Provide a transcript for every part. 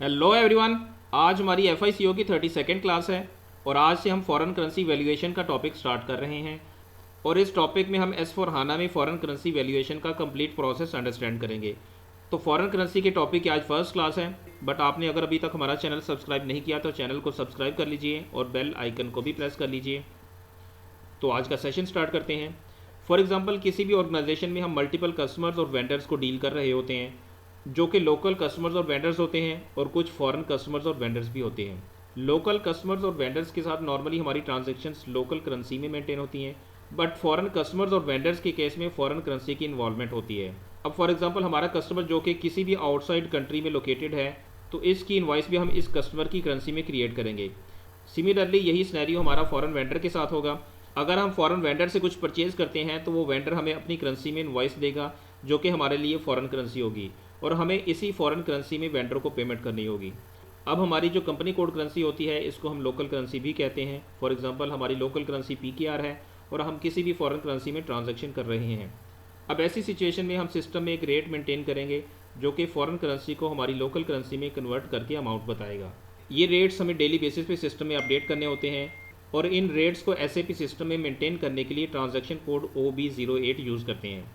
Hello everyone. आज हमारी F की 32nd क्लास है और आज से हम फॉरेन करेंसी वैल्यूएशन का टॉपिक स्टार्ट कर रहे हैं। और इस टॉपिक में हम एस फॉर हाना में फॉरेन करेंसी वैल्यूएशन का कंप्लीट प्रोसेस अंडरस्टैंड करेंगे। तो फॉरेन करेंसी के टॉपिक की आज फर्स्ट क्लास है, बट आपने अगर अभी तक हमारा चैनल सब्सक्राइब नहीं किया तो चैनल को सब्सक्राइब कर लीजिए और बेल आइकन को भी प्रेस कर लीजिए। तो आज का सेशन स्टार्ट करते हैं। फॉर एग्जांपल किसी भी ऑर्गेनाइजेशन में हम मल्टीपल कस्टमर्स और वेंडर्स को डील कर रहे होते हैं, जो कि लोकल कस्टमर्स और वेंडर्स होते हैं और कुछ फॉरेन कस्टमर्स और वेंडर्स भी होते हैं। लोकल कस्टमर्स और वेंडर्स के साथ नॉर्मली हमारी ट्रांजेक्शन्स लोकल करेंसी में मेंटेन होती हैं, बट फॉरेन कस्टमर्स और वेंडर्स के केस में फॉरेन करेंसी की इन्वॉल्वमेंट होती है। अब फॉर एग्जांपल हमारा कस्टमर जो कि किसी भी आउटसाइड कंट्री में लोकेटेड है, तो इसकी इनवॉइस भी हम इस कस्टमर की करेंसी में क्रिएट करेंगे। सिमिलरली यही सिनेरियो हमारा फॉरेन वेंडर के साथ होगा। अगर हम फॉरेन वेंडर से कुछ परचेज़ करते हैं तो वो वेंडर हमें अपनी करेंसी में इनवॉइस देगा, जो कि हमारे लिए फॉरेन करेंसी होगी, और हमें इसी फॉरेन करेंसी में वेंडर को पेमेंट करनी होगी। अब हमारी जो कंपनी कोड करेंसी होती है, इसको हम लोकल करेंसी भी कहते हैं। फॉर एग्जांपल हमारी लोकल करेंसी PKR है और हम किसी भी फॉरेन करेंसी में ट्रांजैक्शन कर रहे हैं। अब ऐसी सिचुएशन में हम सिस्टम में एक रेट मेंटेन करेंगे, जो कि फॉरेन करेंसी को हमारी लोकल करेंसी में कन्वर्ट करके अमाउंट बताएगा। ये रेट्स हमें डेली बेसिस पे सिस्टम में अपडेट करने होते हैं, और इन रेट्स को SAP सिस्टम में मेंटेन करने के लिए ट्रांजैक्शन कोड OB08 यूज़ करते हैं।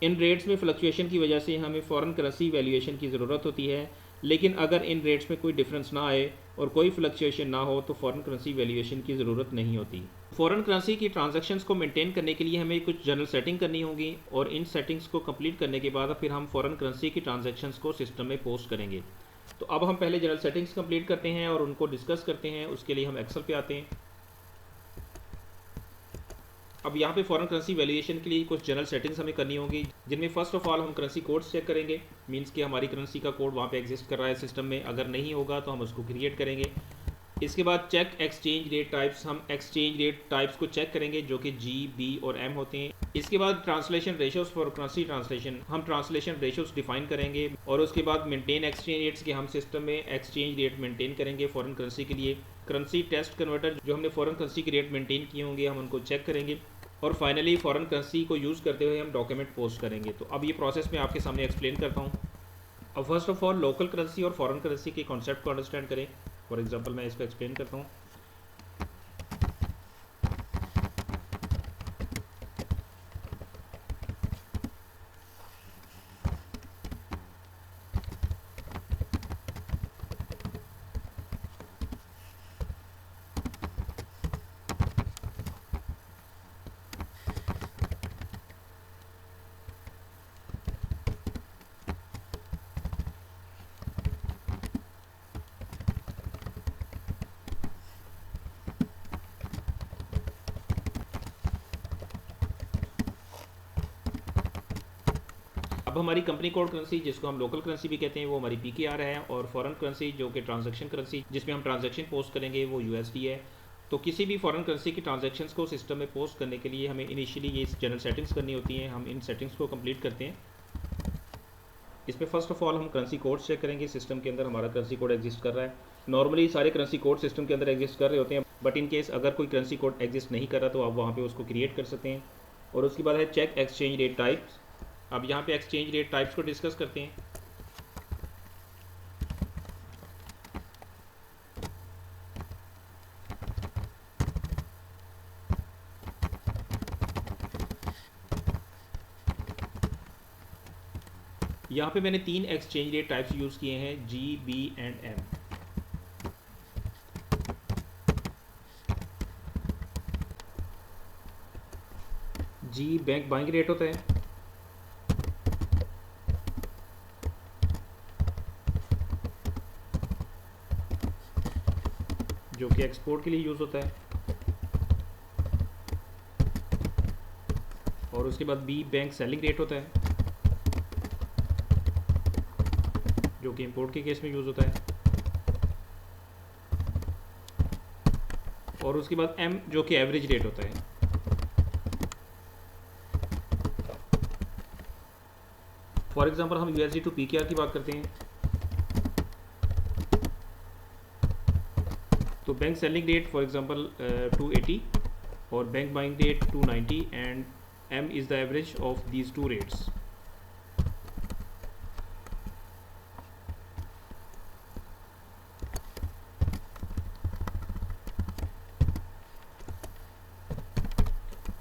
इन रेट्स में फ्लक्चुएशन की वजह से हमें फॉरेन करेंसी वैल्यूएशन की ज़रूरत होती है, लेकिन अगर इन रेट्स में कोई डिफरेंस ना आए और कोई फ्लक्चुएशन ना हो तो फॉरेन करेंसी वैल्यूएशन की ज़रूरत नहीं होती। फॉरेन करेंसी की ट्रांजैक्शंस को मेंटेन करने के लिए हमें कुछ जनरल सेटिंग करनी होगी, और इन सेटिंग्स को कंप्लीट करने के बाद फिर हम फॉरेन करेंसी की ट्रांजैक्शंस को सिस्टम में पोस्ट करेंगे। तो अब हम पहले जनरल सेटिंग्स कंप्लीट करते हैं और उनको डिस्कस करते हैं। उसके लिए हम एक्सेल पे आते हैं। अब यहाँ पे फॉरेन करेंसी वैल्यूएशन के लिए कुछ जनरल सेटिंग्स हमें करनी होगी, जिनमें फर्स्ट ऑफ ऑल हम करेंसी कोड्स चेक करेंगे। मींस कि हमारी करेंसी का कोड वहाँ पे एग्जिस्ट कर रहा है सिस्टम में। अगर नहीं होगा तो हम उसको क्रिएट करेंगे। इसके बाद चेक एक्सचेंज रेट टाइप्स, हम एक्सचेंज रेट टाइप्स को चेक करेंगे, जो कि G, B और M होते हैं। इसके बाद translation ratios for currency translation, हम ट्रांसलेशन रेशोज डिफाइन करेंगे। और उसके बाद मेंटेन एक्सचेंज रेट्स के हम सिस्टम में एक्सचेंज रेट मेंटेन करेंगे फॉरेन करेंसी के लिए। करेंसी टेस्ट कन्वर्टर, जो हमने फॉरेन करेंसी के रेट मेंटेन किए होंगे, हम उनको चेक करेंगे। और फाइनली फॉरेन करेंसी को यूज़ करते हुए हम डॉक्यूमेंट पोस्ट करेंगे। तो अब ये प्रोसेस मैं आपके सामने एक्सप्लेन करता हूँ। अब first of all local currency और फॉरेन करेंसी के कॉन्सेप्ट को अंडरस्टैंड करें। फॉर एग्जांपल मैं इसको एक्सप्लेन करता हूँ। अब हमारी कंपनी कोड करेंसी, जिसको हम लोकल करेंसी भी कहते हैं, वो हमारी PKR है। और फॉरेन करेंसी जो कि ट्रांजैक्शन करेंसी जिसमें हम ट्रांजैक्शन पोस्ट करेंगे, वो USD है। तो किसी भी फॉरेन करेंसी की ट्रांजैक्शंस को सिस्टम में पोस्ट करने के लिए हमें इनिशियली ये जनरल सेटिंग्स करनी होती हैं। हम इन सेटिंग्स को कंप्लीट करते हैं। इसमें फर्स्ट ऑफ ऑल हम करेंसी कोड चेक करेंगे। सिस्टम के अंदर हमारा करेंसी कोड एग्जिस्ट कर रहा है। नॉर्मली सारे करेंसी कोड सिस्टम के अंदर एग्जिस्ट कर रहे होते हैं, बट इन केस अगर कोई करेंसी कोड एग्जिस्ट नहीं कर रहा तो आप वहाँ पे उसको क्रिएट कर सकते हैं। और उसके बाद है चेक एक्सचेंज रेट टाइप्स। अब यहाँ पे एक्सचेंज रेट टाइप्स को डिस्कस करते हैं। यहाँ पे मैंने 3 एक्सचेंज रेट टाइप्स यूज़ किए हैं, G, B and M। G bank buying rate होता है, जो कि एक्सपोर्ट के लिए यूज़ होता है। और उसके बाद B बैंक सेलिंग रेट होता है, जो कि इंपोर्ट के केस में यूज़ होता है। और उसके बाद M, जो कि एवरेज रेट होता है। फॉर एग्जांपल हम USD टू PKR की बात करते हैं, तो bank selling rate for example 280 और bank buying rate 290 and M is the average of these two rates.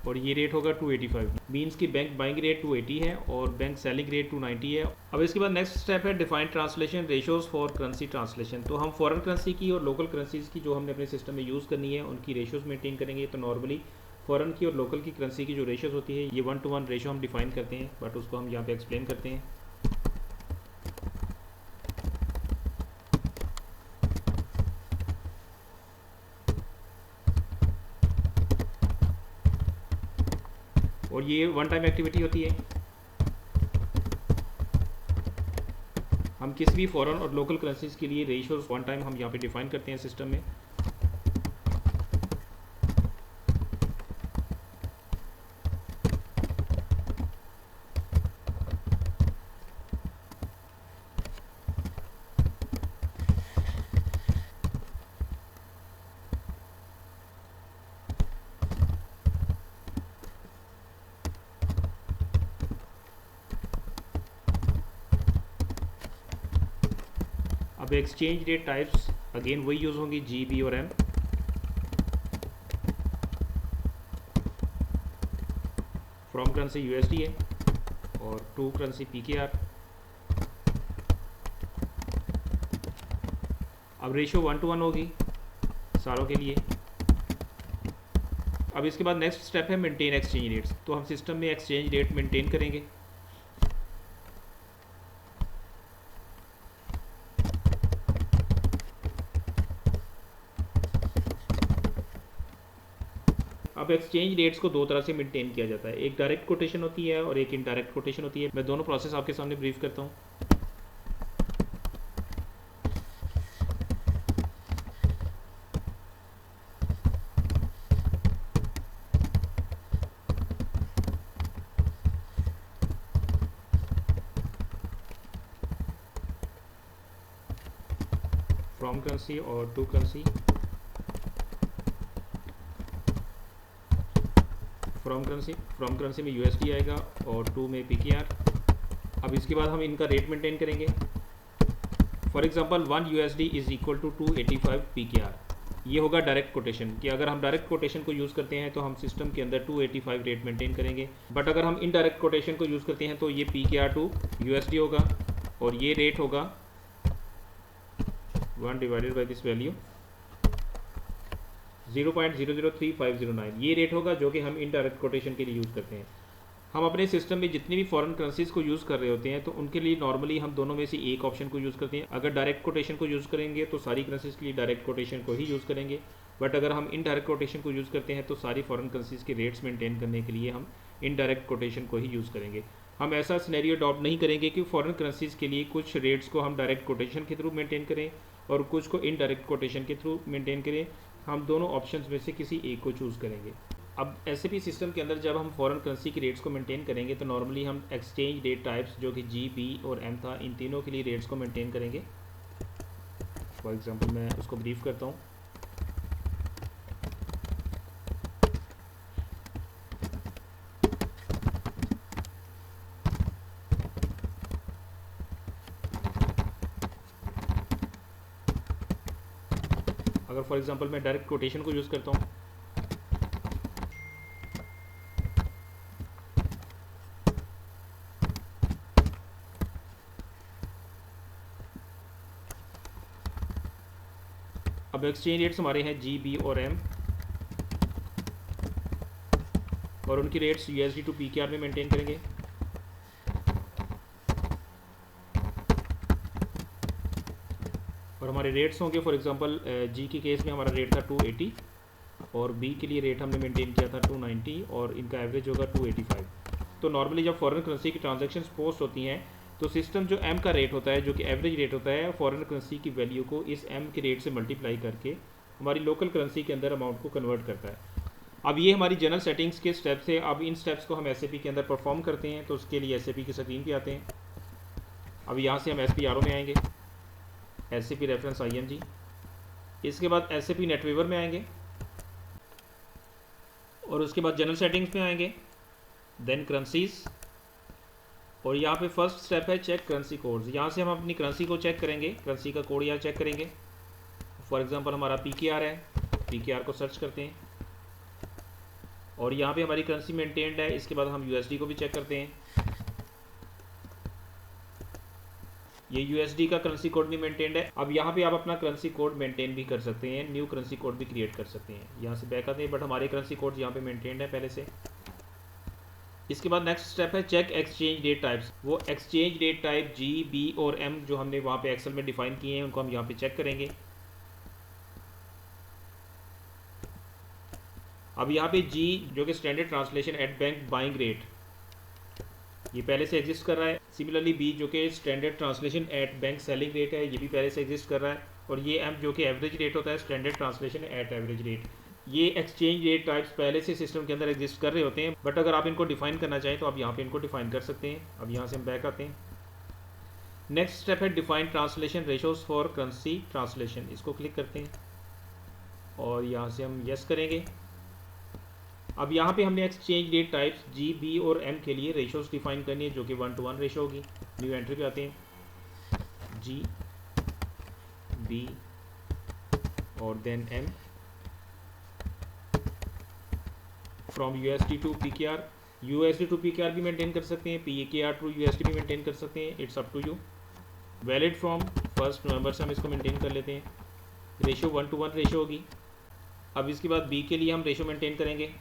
और ये रेट होगा 285। मीन्स की बैंक बाइंग रेट 280 है और बैंक सेलिंग रेट 290 है। अब इसके बाद नेक्स्ट स्टेप है defined translation ratios for currency translation. तो हम फॉरेन करेंसी की और लोकल करेंसीज़ की जो हमने अपने सिस्टम में यूज़ करनी है उनकी रेशोज़ मेंटेन करेंगे। तो नॉर्मली फॉरेन की और लोकल की करेंसी की जो रेशोज़ होती है ये 1:1 रेशो हम डिफाइन करते हैं, बट उसको हम यहाँ पे एक्सप्लेन करते हैं। और ये वन टाइम एक्टिविटी होती है। हम किसी भी फॉरेन और लोकल करेंसीज के लिए रेशियोज वन टाइम हम यहाँ पे डिफाइन करते हैं सिस्टम में। अब एक्सचेंज रेट टाइप्स अगेन वही यूज़ होंगी, जी, बी और एम। फ्रॉम करेंसी यूएसडी है और टू करेंसी पीकेआर। अब रेशियो 1:1 होगी सारों के लिए। अब इसके बाद नेक्स्ट स्टेप है मेंटेन एक्सचेंज रेट्स। तो हम सिस्टम में एक्सचेंज रेट मेंटेन करेंगे। अब एक्सचेंज रेट्स को दो तरह से मेंटेन किया जाता है, एक डायरेक्ट कोटेशन होती है और एक इनडायरेक्ट कोटेशन होती है। मैं दोनों प्रोसेस आपके सामने ब्रीफ करता हूँ। फ्रॉम करेंसी और टू करेंसी। फ्रॉम करेंसी में यूएसडी आएगा और टू में पीकेआर। अब इसके बाद हम इनका रेट मेंटेन करेंगे। For example 1 USD is equal to 285 PKR. ये होगा डायरेक्ट कोटेशन कि अगर हम डायरेक्ट कोटेशन को यूज़ करते हैं तो हम सिस्टम के अंदर 285 रेट मेंटेन करेंगे। बट अगर हम इनडायरेक्ट कोटेशन को यूज़ करते हैं तो ये पीकेआर टू यूएसडी होगा और ये रेट होगा 1 डिवाइडेड बाई दिस वैल्यू 0.003509। ये रेट होगा जो कि हम इनडायरेक्ट कोटेशन के लिए यूज़ करते हैं। हम अपने सिस्टम में जितनी भी फॉरेन करेंसीज को यूज़ कर रहे होते हैं तो उनके लिए नॉर्मली हम दोनों में से एक ऑप्शन को यूज़ करते हैं। अगर डायरेक्ट कोटेशन को यूज़ करेंगे तो सारी करेंसीज के लिए डायरेक्ट कोटेशन को ही यूज़ करेंगे, बट अगर हम इनडायरेक्ट कोटेशन को यूज़ करते हैं तो सारी फॉरेन करेंसीज के रेट्स मेंटेन करने के लिए हम इनडायरेक्ट कोटेशन को ही यूज़ करेंगे। हम ऐसा सिनेरियो अडॉप्ट नहीं करेंगे कि फॉरेन करेंसीज के लिए कुछ रेट्स को हम डायरेक्ट कोटेशन के थ्रू मेंटेन करें और कुछ को इनडायरेक्ट कोटेशन के थ्रू मेंटेन करें। हम दोनों ऑप्शंस में से किसी एक को चूज़ करेंगे। अब एसएपी सिस्टम के अंदर जब हम फॉरेन करेंसी की रेट्स को मेंटेन करेंगे तो नॉर्मली हम एक्सचेंज रेट टाइप्स जो कि जी, बी और एम था, इन तीनों के लिए रेट्स को मेंटेन करेंगे। फॉर एग्जांपल मैं उसको ब्रीफ करता हूँ। अगर फॉर एग्जांपल मैं डायरेक्ट कोटेशन को यूज़ करता हूँ अब एक्सचेंज रेट्स हमारे हैं जी, बी और एम और उनकी रेट्स यूएसडी टू पीकेआर में मेंटेन करेंगे। और हमारे रेट्स होंगे फॉर एग्जांपल जी के केस में हमारा रेट था 280 और बी के लिए रेट हमने मेंटेन किया था 290 और इनका एवरेज होगा 285। तो नॉर्मली जब फॉरेन करेंसी की ट्रांजैक्शंस पोस्ट होती हैं तो सिस्टम जो एम का रेट होता है, जो कि एवरेज रेट होता है, फॉरेन करेंसी की वैल्यू को इस एम के रेट से मल्टीप्लाई करके हमारी लोकल करेंसी के अंदर अमाउंट को कन्वर्ट करता है। अब ये हमारी जनरल सेटिंग्स के स्टेप्स है। अब इन स्टेप्स को हम एसएपी के अंदर परफॉर्म करते हैं तो उसके लिए एसएपी की स्क्रीन पे आते हैं। अब यहाँ से हम एसपीआरओ में आएंगे, एसएपी रेफरेंस आईएमजी। इसके बाद एसएपी नेटवेवर में आएंगे और उसके बाद जनरल सेटिंग्स में आएंगे, देन करेंसीज और यहाँ पे फर्स्ट स्टेप है चेक करेंसी कोड्स। यहाँ से हम अपनी करेंसी को चेक करेंगे, करेंसी का कोड यहाँ चेक करेंगे। फॉर एग्जांपल हमारा पीकेआर है, पीकेआर को सर्च करते हैं। और यहाँ पे हमारी करेंसी मेंटेन्ड है। इसके बाद हम यूएसडी को भी चेक करते हैं। ये यूएसडी का करेंसी कोड भी मेंटेन्ड है। अब यहाँ पे आप अपना करेंसी कोड मेंटेन भी कर सकते हैं, न्यू करेंसी कोड भी क्रिएट कर सकते हैं। यहाँ से बैक आते हैं, बट हमारे करेंसी कोड यहाँ पे मेंटेन्ड है पहले से। इसके बाद नेक्स्ट स्टेप है चेक एक्सचेंज डेट टाइप्स। वो एक्सचेंज डेट टाइप जी, बी और एम जो हमने वहाँ पे एक्सेल में डिफाइन किए हैं, उनको हम यहाँ पे चेक करेंगे। अब यहाँ पे जी जो कि standard translation at bank buying rate, ये पहले से एग्जिस्ट कर रहा है। सिमिलरली बी जो कि standard translation at bank selling rate है, ये भी पहले से एग्जिस्ट कर रहा है। और ये एम जो कि एवरेज रेट होता है, standard translation at average rate. ये एक्सचेंज रेट टाइप्स पहले से सिस्टम के अंदर एग्जिस्ट कर रहे होते हैं, बट अगर आप इनको डिफाइन करना चाहें तो आप यहाँ पे इनको डिफाइन कर सकते हैं। अब यहाँ से हम बैक आते हैं। नेक्स्ट स्टेप है define translation ratios for currency translation. इसको क्लिक करते हैं और यहाँ से हम यस करेंगे। अब यहाँ पे हमने एक्सचेंज रेट टाइप्स जी, बी और एम के लिए रेशोज डिफाइन करनी है, जो कि 1:1 रेशो होगी। न्यू एंट्री पे आते हैं, जी, बी और then M from USD to PKR. USD to PKR भी मेंटेन कर सकते हैं, पीकेआर टू यूएसडी भी मेंटेन कर सकते हैं, it's up to you. Valid from 1 November से हम इसको मेंटेन कर लेते हैं। रेशो 1:1 रेशो होगी। अब इसके बाद बी के लिए हम रेशो मेंटेन करेंगे,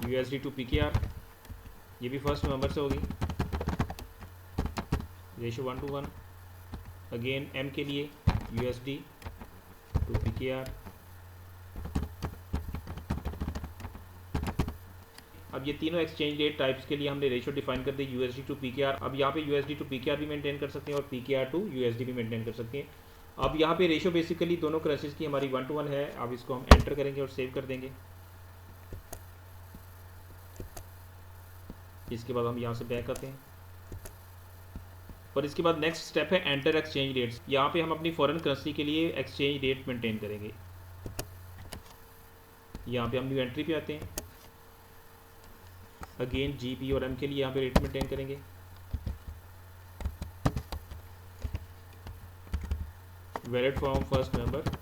यूएसडी टू पीकेआर, ये भी 1 नवंबर से होगी, रेशो 1:1। अगेन एम के लिए यूएसडी टू पीकेआर। अब ये तीनों एक्सचेंज रेट टाइप्स के लिए हमने रेशो डिफाइन कर दी, यूएसडी टू पीकेआर। अब यहाँ पे यूएसडी टू पीकेआर भी मेंटेन कर सकते हैं और पीकेआर टू यूएसडी भी मेंटेन कर सकते हैं। अब यहाँ पे रेशो बेसिकली दोनों करेंसीज की हमारी 1:1 है। अब इसको हम एंटर करेंगे और सेव कर देंगे। इसके बाद हम यहाँ से बैक आते हैं और इसके बाद नेक्स्ट स्टेप है एंटर एक्सचेंज रेट्स। यहाँ पे हम अपनी फॉरेन करेंसी के लिए एक्सचेंज रेट मेंटेन करेंगे। यहाँ पे हम न्यू एंट्री पे आते हैं। अगेन जी, बी और एम के लिए यहाँ पे रेट मेंटेन करेंगे। वैलिड फ्रॉम 1 नवंबर।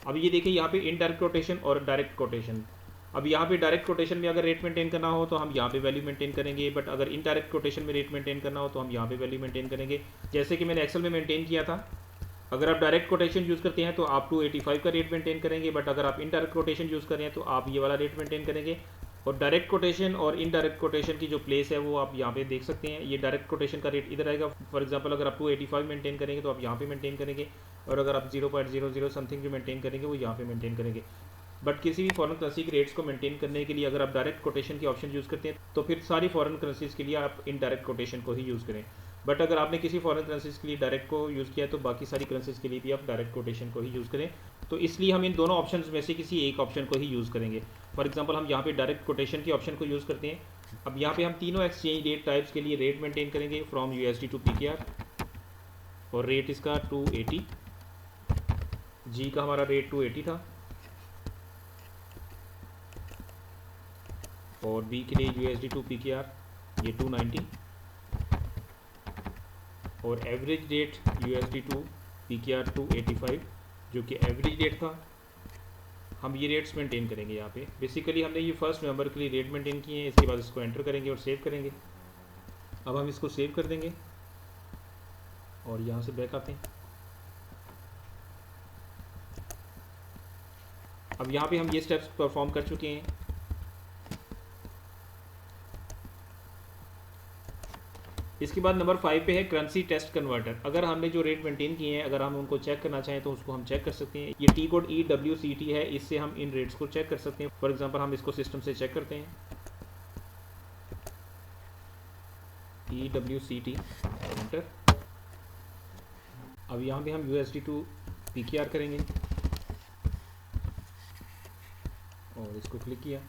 अब ये देखिए यहाँ पे इनडायरेक्ट कोटेशन और डायरेक्ट कोटेशन। अब यहाँ पे डायरेक्ट कोटेशन में अगर रेट मेंटेन करना हो तो हम यहाँ पे वैल्यू मेंटेन करेंगे, बट अगर इनडायरेक्ट कोटेशन में रेट मेंटेन करना हो तो हम यहाँ पे वैल्यू मेंटेन करेंगे, जैसे कि मैंने एक्सेल में मेंटेन किया था। अगर आप डायरेक्ट कोटेशन यूज़ करते हैं तो आप 285 का रेट मेंटेन करेंगे, बट अगर आप इनडायरेक्ट कोटेशन यूज़ कर रहे हैं तो आप ये वाला रेट मेंटेन करेंगे। और डायरेक्ट कोटेशन और इनडायरेक्ट कोटेशन की जो प्लेस है वो आप यहाँ पे देख सकते हैं। ये डायरेक्ट कोटेशन का रेट इधर आएगा। फॉर एग्जांपल अगर आप 285 मेंटेन करेंगे तो आप यहाँ पे मेंटेन करेंगे, और अगर आप 0.00 समथिंग जो मेंटेन करेंगे वो यहाँ पे मेंटेन करेंगे। बट किसी भी फॉरेन करेंसी के रेट्स को मेंटेन करने के लिए अगर आप डायरेक्ट कोटेशन की ऑप्शन यूज़ करते हैं तो फिर सारी फॉरेन करेंसीज के लिए आप इनडायरेक्ट कोटेशन को ही यूज़ करें। बट अगर आपने किसी फॉरेन करेंसीज के लिए डायरेक्ट को यूज़ किया है तो बाकी सारी करेंसीज के लिए भी आप डायरेक्ट कोटेशन को ही यूज़ करें। तो इसलिए हम इन दोनों ऑप्शन में से किसी एक ऑप्शन को ही यूज़ करेंगे। फॉर एग्जांपल हम यहाँ पे डायरेक्ट कोटेशन की ऑप्शन को यूज़ करते हैं। अब यहाँ पे हम तीनों एक्सचेंज रेट टाइप्स के लिए रेट मेंटेन करेंगे फ्रॉम यूएसडी टू पीकेआर, और रेट इसका 280। जी का हमारा रेट 280 था, और बी के लिए यूएसडी टू पीकेआर ये 290, और average rate USD to PKR 285 जो कि एवरेज रेट था। हम ये रेट्स मेंटेन करेंगे यहाँ पे। बेसिकली हमने ये 1 नवंबर के लिए रेट मेंटेन किए हैं। इसके बाद इसको एंटर करेंगे और सेव करेंगे। अब हम इसको सेव कर देंगे और यहाँ से बैक आते हैं। अब यहाँ पे हम ये स्टेप्स परफॉर्म कर चुके हैं। इसके बाद नंबर 5 पे है करेंसी टेस्ट कन्वर्टर। अगर हमने जो रेट मेंटेन किए हैं अगर हम उनको चेक करना चाहें तो उसको हम चेक कर सकते हैं। ये टी कोड EWCT है, इससे हम इन रेट्स को चेक कर सकते हैं। फॉर एग्जांपल हम इसको सिस्टम से चेक करते हैं, EWCT एंटर। अब यहाँ पे हम USD टू PKR करेंगे और इसको क्लिक किया।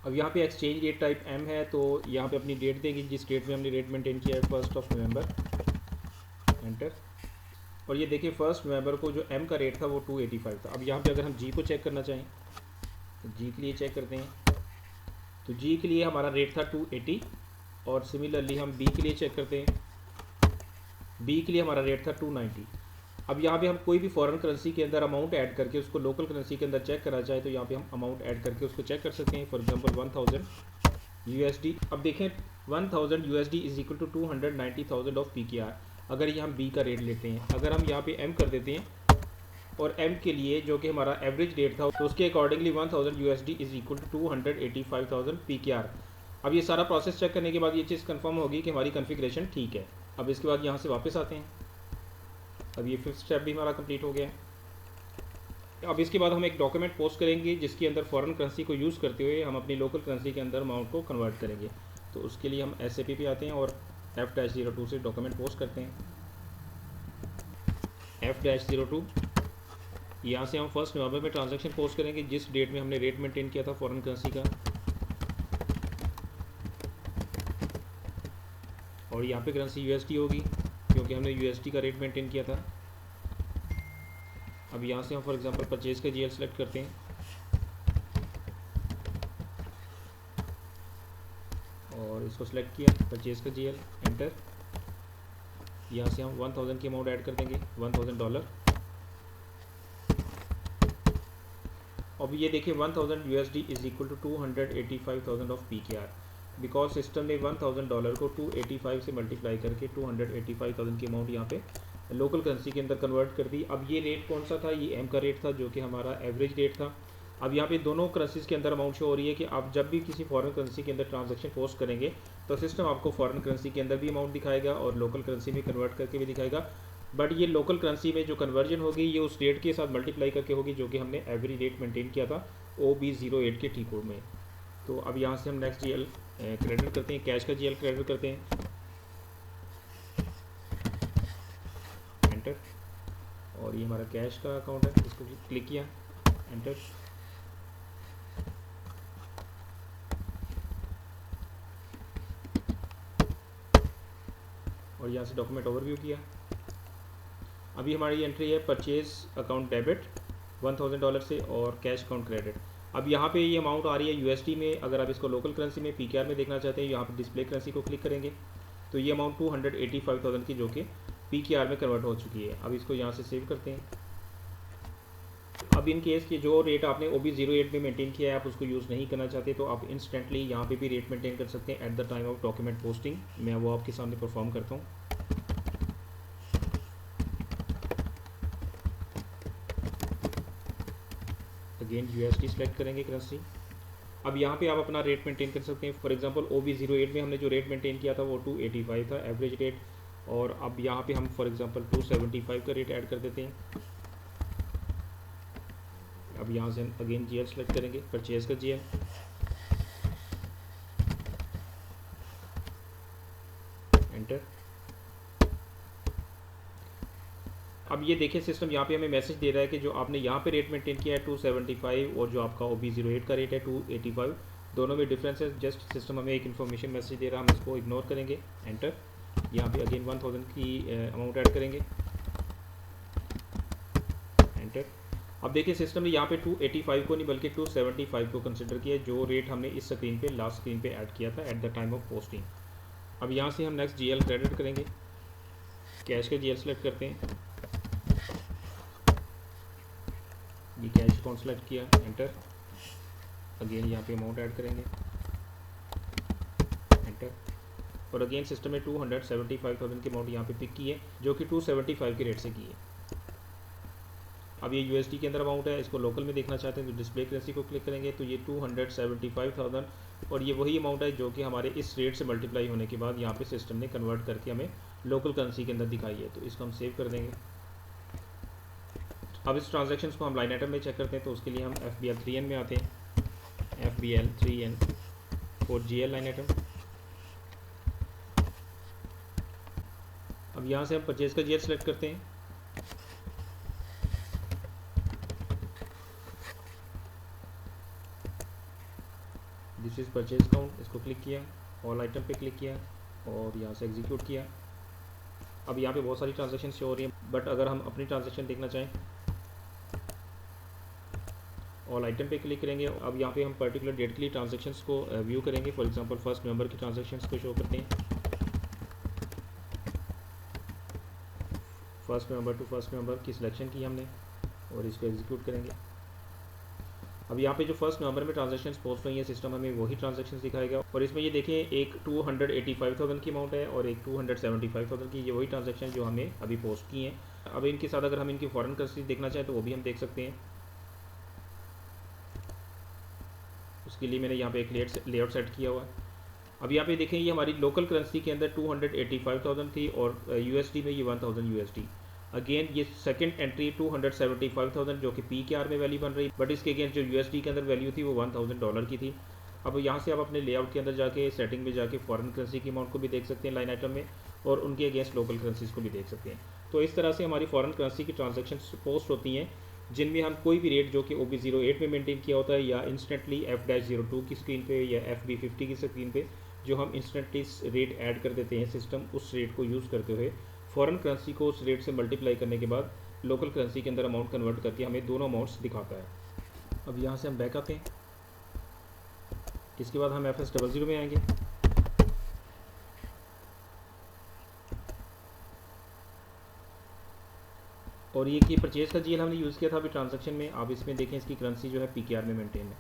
अब यहाँ पे एक्सचेंज रेट टाइप M है, तो यहाँ पे अपनी डेट देगी जिस डेट में हमने रेट मेंटेन किया है 1 नवंबर, एंटर। और ये देखिए 1 नवंबर को जो M का रेट था वो 285 था। अब यहाँ पे अगर हम G को चेक करना चाहें तो G के लिए चेक करते हैं, तो G के लिए हमारा रेट था 280, और सिमिलरली हम B के लिए चेक करते हैं। B के लिए हमारा रेट था 290। अब यहाँ पे हम कोई भी फॉरेन करेंसी के अंदर अमाउंट ऐड करके उसको लोकल करेंसी के अंदर चेक करना चाहे तो यहाँ पे हम अमाउंट ऐड करके उसको चेक कर सकते हैं। For example 1000 USD। अब देखें 1000 USD is equal to 290,000 of PKR। अगर ये हम B का रेट लेते हैं, अगर हम यहाँ पे M कर देते हैं और M के लिए जो कि हमारा एवरेज रेट था तो उसके accordingly 1000 USD is equal to 285,000 PKR। अब ये सारा प्रोसेस चेक करने के बाद ये चीज़ कंफर्म होगी कि हमारी कॉन्फ़िगरेशन ठीक है। अब इसके बाद यहाँ से वापस आते हैं। अब ये 5th स्टेप भी हमारा कंप्लीट हो गया है। अब इसके बाद हम एक डॉक्यूमेंट पोस्ट करेंगे जिसके अंदर फॉरेन करेंसी को यूज़ करते हुए हम अपनी लोकल करेंसी के अंदर अमाउंट को कन्वर्ट करेंगे। तो उसके लिए हम SAP पे आते हैं और F-02 से डॉक्यूमेंट पोस्ट करते हैं। F-02 यहाँ से हम 1 नवंबर में ट्रांजैक्शन पोस्ट करेंगे जिस डेट में हमने रेट मेंटेन किया था फॉरेन करेंसी का, और यहाँ पे करेंसी USD होगी क्योंकि हमने USD का रेट मेंटेन किया था। अब यहाँ से हम फॉर एग्जांपल परचेज़ का GL सेलेक्ट करते हैं और इसको सेलेक्ट किया, परचेज़ का GL, एंटर। यहाँ से हम 1000 की अमाउंट ऐड कर देंगे, $1000। अब ये देखिए 1000 USD is equal to 285,000 of PKR। Because system ने $1000 को 285 से मल्टीप्लाई करके 285,000 की अमाउंट यहाँ पे लोकल करेंसी के अंदर कन्वर्ट कर दी। अब ये रेट कौन सा था, ये M का रेट था जो कि हमारा एवरेज रेट था। अब यहाँ पे दोनों करेंसीज के अंदर अमाउंट शो हो रही है कि आप जब भी किसी फॉरेन करेंसी के अंदर ट्रांजैक्शन पोस्ट करेंगे तो सिस्टम आपको फॉरेन करेंसी के अंदर भी अमाउंट दिखाएगा और लोकल करेंसी में कन्वर्ट करके भी दिखाएगा। बट ये लोकल करेंसी में जो कन्वर्जन होगी ये उस रेट के साथ मल्टीप्लाई करके होगी जो कि हमने एवरेज रेट मेंटेन किया था OB08 के T कोड में। तो अब यहाँ से हम नेक्स्ट GL क्रेडिट करते हैं, कैश का GL क्रेडिट करते हैं, एंटर। और ये हमारा कैश का अकाउंट है, इसको क्लिक किया, एंटर। और यहाँ से डॉक्यूमेंट ओवरव्यू किया। अभी हमारी एंट्री है परचेज अकाउंट डेबिट $1000 से और कैश अकाउंट क्रेडिट। अब यहाँ पे ये अमाउंट आ रही है USD में। अगर आप इसको लोकल करेंसी में PKR में देखना चाहते हैं यहाँ पे डिस्प्ले करेंसी को क्लिक करेंगे तो ये अमाउंट 285,000 की जो कि PKR में कन्वर्ट हो चुकी है। अब इसको यहाँ से सेव करते हैं। अब इन केस की जो रेट आपने OB08 में मेंटेन किया है आप उसको यूज़ नहीं करना चाहते तो आप इंस्टेंटली यहाँ पे भी रेट मेंटेन कर सकते हैं at the time of document posting. मैं वो आपके सामने परफॉर्म करता हूँ। अगेन USD सेलेक्ट करेंगे करेंसी। अब यहाँ पे आप अपना रेट मेंटेन कर सकते हैं। फॉर एग्जांपल OB08 में हमने जो रेट मेंटेन किया था वो 285 था एवरेज रेट, और अब यहाँ पे हम फॉर एग्जांपल 275 का रेट ऐड कर देते हैं। अब यहाँ से हम अगेन GL सेलेक्ट करेंगे, परचेज का GL, एंटर। अब ये देखिए सिस्टम यहाँ पे हमें मैसेज दे रहा है कि जो आपने यहाँ पे रेट मेंटेन किया है 275 और जो आपका OB08 का रेट है 285, दोनों में डिफरेंस है। जस्ट सिस्टम हमें एक इन्फॉर्मेशन मैसेज दे रहा है, हम इसको इग्नोर करेंगे, एंटर। यहाँ पे अगेन 1000 की अमाउंट ऐड करेंगे, एंटर। अब देखिए सिस्टम ने यहाँ पे 285 को नहीं बल्कि 275 को कंसिडर किया जो रेट हमने इस स्क्रीन पे लास्ट स्क्रीन पे ऐड किया था at the time of posting. अब यहाँ से हम नेक्स्ट GL क्रेडिट करेंगे, कैश का GL सेलेक्ट करते हैं, ये कैश अकाउंट सेलेक्ट किया, एंटर। अगेन यहाँ पे अमाउंट ऐड करेंगे, एंटर। और अगेन सिस्टम में 275,000 की अमाउंट यहाँ पे पिक की है जो कि 275 के रेट से की है। अब ये USD के अंदर अमाउंट है, इसको लोकल में देखना चाहते हैं तो डिस्प्ले करेंसी को क्लिक करेंगे तो ये 275,000 और ये वही अमाउंट है जो कि हमारे इस रेट से मल्टीप्लाई होने के बाद यहाँ पे सिस्टम ने कन्वर्ट करके हमें लोकल करेंसी के अंदर दिखाई है। तो इसको हम सेव कर देंगे। अब इस ट्रांजैक्शन को हम लाइन आइटम में चेक करते हैं तो उसके लिए हम FBL 3N में आते हैं, FBL 3N for GL line item. अब यहाँ से हम परचेज का GL सेलेक्ट करते हैं, दिस इज परचेज काउंट, इसको क्लिक किया, ऑल आइटम पे क्लिक किया और यहाँ से एग्जीक्यूट किया। अब यहाँ पे बहुत सारी ट्रांजैक्शन शो हो रही हैं बट अगर हम अपनी ट्रांजैक्शन देखना चाहें ऑल आइटम पे क्लिक करेंगे। अब यहाँ पे हम पर्टिकुलर डेट के लिए ट्रांजैक्शंस को व्यू करेंगे। फॉर एग्जांपल 1 नवंबर की ट्रांजैक्शंस को शो करते हैं, 1 नवंबर टू 1 नवंबर की सिलेक्शन की हमने और इसको एग्जीक्यूट करेंगे। अब यहाँ पे जो 1 नवंबर में ट्रांजेक्शन्स पोस्ट हुई है सिस्टम हमें वही ट्रांजेक्शन्स दिखाएगा। और इसमें ये देखें एक 285,000 की अमाउंट है और एक 275,000 की, ये वही ट्रांजेक्शन जो हमें अभी पोस्ट की हैं। अब इनके साथ अगर हम इनकी फॉरेन करेंसी देखना चाहें तो वो भी हम देख सकते हैं। उसके लिए मैंने यहाँ पे एक लेआउट सेट किया हुआ है। अब यहाँ पे देखें ये हमारी लोकल करेंसी के अंदर 285,000 थी और यूएसडी में ये 1000 यूएसडी। अगेन ये सेकंड एंट्री 275,000 जो कि PKR में वैल्यू बन रही, बट इसके अगेंस्ट जो यूएसडी के अंदर वैल्यू थी वो $1000 की थी। अब यहाँ से आप अपने लेआउट के अंदर जाके सेटिंग में जाके फॉरेन करेंसी की अमाउंट को भी देख सकते हैं लाइन आइटम में, और उनके अगेंस्ट लोकल करेंसीज को भी देख सकते हैं। तो इस तरह से हमारी फॉरेन करेंसी की ट्रांजेक्शन पोस्ट होती हैं जिनमें हम कोई भी रेट जो कि OB08 में मेंटेन किया होता है या इंस्टेंटली F-02 की स्क्रीन पे या FB50 की स्क्रीन पे जो हम इंस्टेंटली रेट ऐड कर देते हैं, सिस्टम उस रेट को यूज़ करते हुए फॉरेन करेंसी को उस रेट से मल्टीप्लाई करने के बाद लोकल करेंसी के अंदर अमाउंट कन्वर्ट करके हमें दोनों अमाउंट्स दिखाता है। अब यहाँ से हम बैक आते हैं, इसके बाद हम FS00 में आएंगे। और ये कि परचेज का GL हमने यूज़ किया था अभी ट्रांजैक्शन में। आप इसमें देखें इसकी करेंसी जो है PKR में मेंटेन है।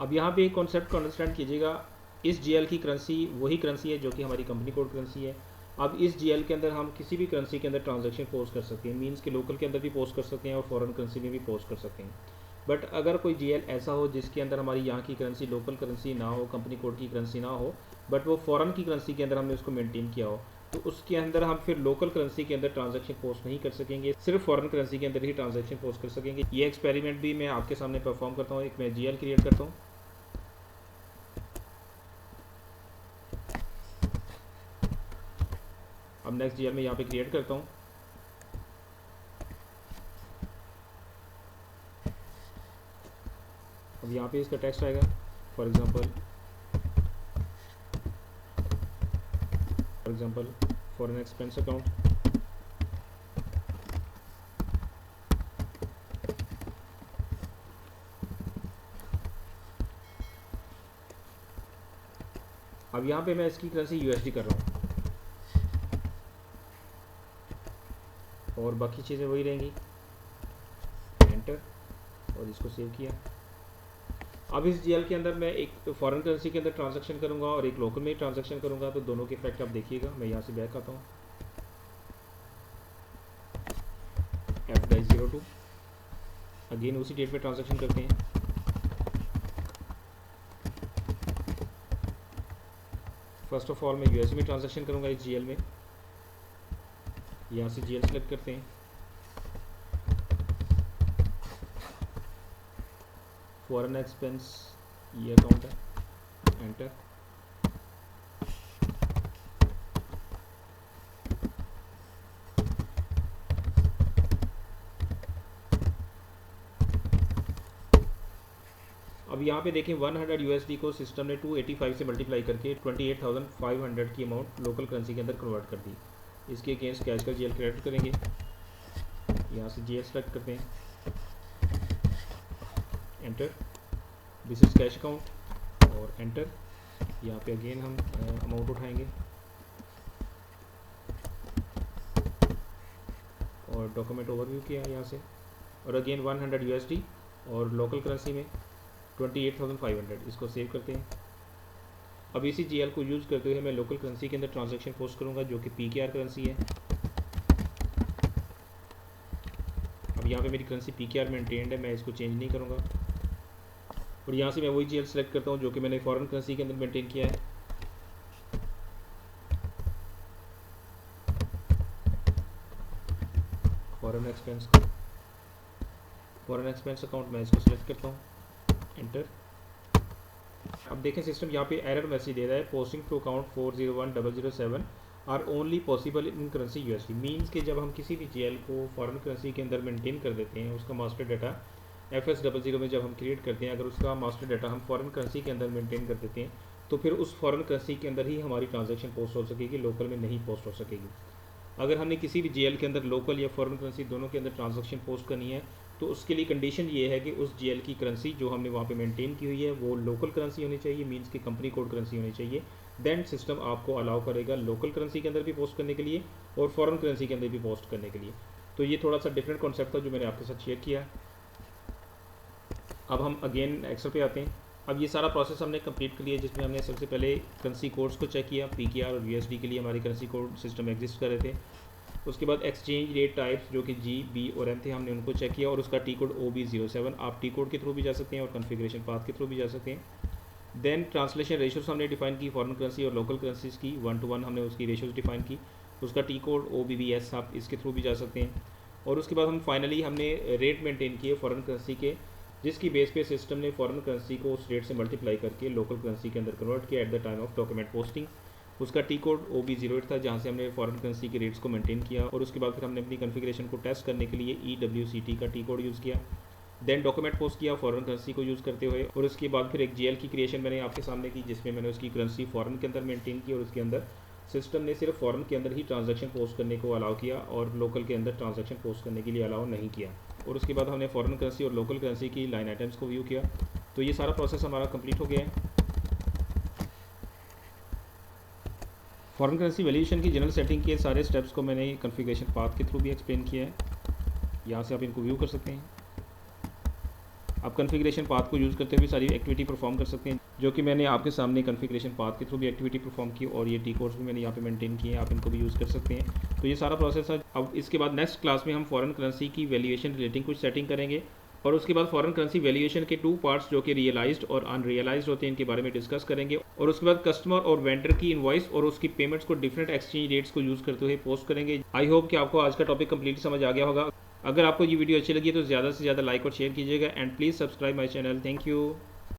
अब यहाँ पे एक कॉन्सेप्ट को अंडरस्टैंड कीजिएगा, इस GL की करेंसी वही करेंसी है जो कि हमारी कंपनी कोड करेंसी है। अब इस GL के अंदर हम किसी भी करेंसी के अंदर ट्रांजैक्शन पोस्ट कर सकते हैं, मींस के लोकल के अंदर भी पोस्ट कर सकते हैं और फॉरेन करेंसी में भी पोस्ट कर सकते हैं। बट अगर कोई GL ऐसा हो जिसके अंदर हमारी यहाँ की करेंसी लोकल करेंसी ना हो, कंपनी कोड की करेंसी ना हो, बट वो फॉरेन की करेंसी के अंदर हमने उसको मेंटेन किया हो, तो उसके अंदर हम फिर लोकल करेंसी के अंदर ट्रांजैक्शन पोस्ट नहीं कर सकेंगे, सिर्फ फॉरेन करेंसी के अंदर ही ट्रांजैक्शन पोस्ट कर सकेंगे। ये एक्सपेरिमेंट भी मैं आपके सामने परफॉर्म करता हूँ। एक मैं GL क्रिएट करता हूँ। अब नेक्स्ट GL में यहाँ पे क्रिएट करता हूँ। अब यहाँ पे इसका टेक्स्ट आएगा, for example foreign expense account. अब यहाँ पे मैं इसकी करेंसी USD कर रहा हूँ और बाकी चीज़ें वही रहेंगी। एंटर और इसको सेव किया। अब इस GL के अंदर मैं एक फॉरेन करेंसी के अंदर ट्रांजैक्शन करूंगा और एक लोकल में ट्रांजैक्शन करूंगा, तो दोनों के इफेक्ट आप देखिएगा। मैं यहाँ से बैक आता हूँ, F-02 अगेन उसी डेट में ट्रांजैक्शन करते हैं। फर्स्ट ऑफ ऑल मैं USD में ट्रांजैक्शन करूंगा इस GL में। यहाँ से GL सेलेक्ट करते हैं, फॉरेन एक्सपेंस ये अकाउंट है, एंटर। अब यहाँ पे देखें 100 USD को सिस्टम ने 285 से मल्टीप्लाई करके 28,500 की अमाउंट लोकल करेंसी के अंदर कन्वर्ट कर दी। इसके अगेंस्ट कैश का GL क्रेडिट करेंगे। यहाँ से GL सेलेक्ट करते हैं, enter. This is cash account और एंटर। यहाँ पे अगेन हम अमाउंट उठाएंगे और डॉक्यूमेंट ओवरव्यू किया यहाँ से, और अगेन 100 USD और लोकल करेंसी में 28,500, इसको सेव करते हैं। अब इसी GL को यूज़ करते हुए मैं लोकल करेंसी के अंदर ट्रांजैक्शन पोस्ट करूँगा जो कि PKR करेंसी है। अब यहाँ पे मेरी करेंसी PKR मेंटेन्ड है, मैं इसको चेंज नहीं करूँगा। और यहाँ से मैं वही GL सेलेक्ट करता हूँ जो कि मैंने फॉरेन करेंसी के अंदर मेंटेन किया है। फॉरेन एक्सपेंस अकाउंट मैं इसको सेलेक्ट करता हूँ, एंटर। अब देखें सिस्टम यहाँ पे एरर मैसेज दे रहा है, posting to account 401007 are only possible in currency USD। Means कि जब हम किसी भी GL को फॉरेन करेंसी के अंदर मेंटेन कर देते हैं, उसका मास्टर डाटा FS00 में जब हम क्रिएट करते हैं, अगर उसका मास्टर डाटा हम फॉरेन करेंसी के अंदर मेंटेन कर देते हैं तो फिर उस फॉरेन करेंसी के अंदर ही हमारी ट्रांजैक्शन पोस्ट हो सकेगी, लोकल में नहीं पोस्ट हो सकेगी। अगर हमने किसी भी GL के अंदर लोकल या फॉरेन करेंसी दोनों के अंदर ट्रांजैक्शन पोस्ट करनी है तो उसके लिए कंडीशन ये है कि उस GL की करेंसी जो हमने वहाँ पे मेंटेन की हुई है वो लोकल करेंसी होनी चाहिए, मींस की कंपनी कोड करेंसी होनी चाहिए, देन सिस्टम आपको अलाउ करेगा लोकल करेंसी के अंदर भी पोस्ट करने के लिए और फॉरेन करेंसी के अंदर भी पोस्ट करने के लिए। तो ये थोड़ा सा डिफरेंट कॉन्सेप्ट था जो मैंने आपके साथ शेयर किया। अब हम अगेन एक्सेल पे आते हैं। अब ये सारा प्रोसेस हमने कंप्लीट कर लिया, जिसमें हमने सबसे पहले करेंसी कोड्स को चेक किया। PKR और USD के लिए हमारे करेंसी कोड सिस्टम एग्जिस्ट कर रहे थे। उसके बाद एक्सचेंज रेट टाइप्स जो कि G, B और M थे, हमने उनको चेक किया और उसका टी कोड OB07। आप टी कोड के थ्रू भी जा सकते हैं और कॉन्फ़िगरेशन पाथ के थ्रू भी जा सकते हैं। देन ट्रांसलेशन रेशियोज हमने डिफाइन की, फॉरेन करेंसी और लोकल करेंसीज की 1 to 1 हमने उसकी रेशियोज डिफाइन की। उसका टी कोड OBBS, आप इसके थ्रू भी जा सकते हैं। और उसके बाद हम फाइनली हमने रेट मेंटेन किए फॉरेन करेंसी के, जिसकी बेस पे सिस्टम ने फॉरेन करेंसी को उस रेट से मल्टीप्लाई करके लोकल करेंसी के अंदर कन्वर्ट किया at the time of document posting. उसका टी कोड OB08 था, जहाँ से हमने फॉरेन करेंसी के रेट्स को मेंटेन किया। और उसके बाद फिर हमने अपनी कॉन्फ़िगरेशन को टेस्ट करने के लिए EWCT का टी कोड यूज़ किया। देन डॉक्यूमेंट पोस्ट किया फॉरेन करेंसी को यूज़ करते हुए। और उसके बाद फिर एक GL की क्रिएशन मैंने आपके सामने की, जिसमें मैंने उसकी करेंसी फॉरेन के अंदर मेंटेन की और उसके अंदर सिस्टम ने सिर्फ फॉरेन के अंदर ही ट्रांजैक्शन पोस्ट करने को अलाउ किया और लोकल के अंदर ट्रांजैक्शन पोस्ट करने के लिए अलाउ नहीं किया। और उसके बाद हमने फॉरेन करेंसी और लोकल करेंसी की लाइन आइटम्स को व्यू किया। तो ये सारा प्रोसेस हमारा कंप्लीट हो गया है। फॉरेन करेंसी वैल्यूएशन की जनरल सेटिंग के सारे स्टेप्स को मैंने कॉन्फ़िगरेशन पाथ के थ्रू भी एक्सप्लेन किया है। यहाँ से आप इनको व्यू कर सकते हैं। आप कॉन्फ़िगरेशन पाथ को यूज़ करते हुए सारी एक्टिविटी परफॉर्म कर सकते हैं, जो कि मैंने आपके सामने कॉन्फ़िगरेशन पाथ के थ्रू भी एक्टिविटी परफॉर्म की। और ये टी कोड्स भी मैंने यहाँ पे मेंटेन किए हैं, आप इनको भी यूज़ कर सकते हैं। तो ये सारा प्रोसेस है। अब इसके बाद नेक्स्ट क्लास में हम फॉरेन करेंसी की वैल्यूएशन रिलेटिंग कुछ सेटिंग करेंगे और उसके बाद फॉरेन करेंसी वैल्यूएशन के 2 पार्ट्स जो कि रियलाइज्ड और अनरियलाइज्ड होते हैं, इनके बारे में डिस्कस करेंगे। और उसके बाद कस्टमर और वेंडर की इनवॉइस और उसकी पेमेंट्स को डिफरेंट एक्सचेंज रेट्स को यूज़ करते हुए पोस्ट करेंगे। आई होप कि आपको आज का टॉपिक कंप्लीट समझ आ गया होगा। अगर आपको ये वीडियो अच्छी लगी तो ज़्यादा से ज़्यादा लाइक और शेयर कीजिएगा and please subscribe my channel. Thank you.